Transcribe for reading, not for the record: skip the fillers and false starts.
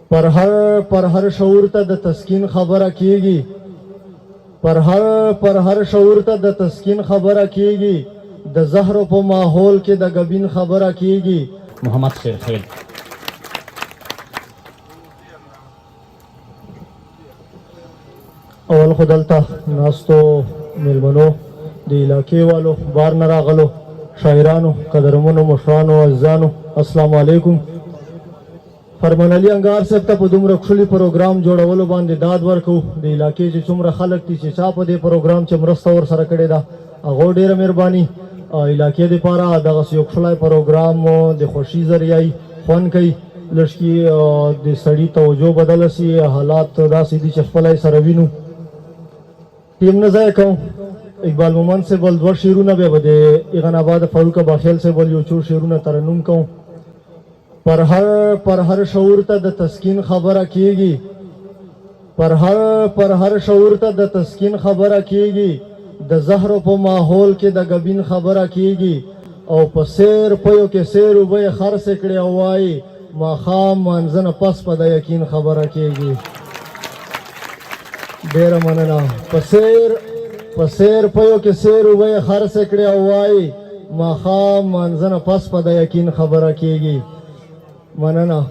پر هر شعور ته د تسکین خبره کیږي پر هر شعور ته د تسکین خبره کیږي د زهر په ماحول کې د غبین خبره کیږي. محمد شیرخیل. اول خو دلته ناستو میلمنو د علاقې والو بار نه راغلو شاعرانو قدرمنو مشرانو عزیزانو السلام علیکم. فرمان علي انګار صاحب ته په دومره ښکلي پروګرام جوړولو باندې داد ورکو. د علاقې چې څومره خلک دي چې چا په دې پروګرام چې مرسته ورسره کړې ده هغو ډېره مهرباني. علاقې دپاره دغسې یو ښکلی پروګرام د خوښي ذریعه خوند کوي. لږکي د سړي توجه بدله سي حالات داسې دي چې خپله یې سره وینو. ټیم نه ضایع کوم. اقبال مومند صاحب ول 2 شعرونه بیا به د ایغان آباد فاروق اباخیل صاحب ول یو څو شعرونه ترنم کوم. پر هر شعور ته د تسکین خبره کیږي پر هر شعور ته د تسکین خبره کیږي د زهر په ماحول کې د غبین خبره کیږي او په سیر پيو کې سیر وبې خرڅ کړي او وای ماخام منځنه پس په د یقین خبره کیږي. ډېره مننه. په سیر پيو کې سیر وبې خرڅ کړي او وای ماخام منځنه پس په د یقین خبره کیږي. مننه.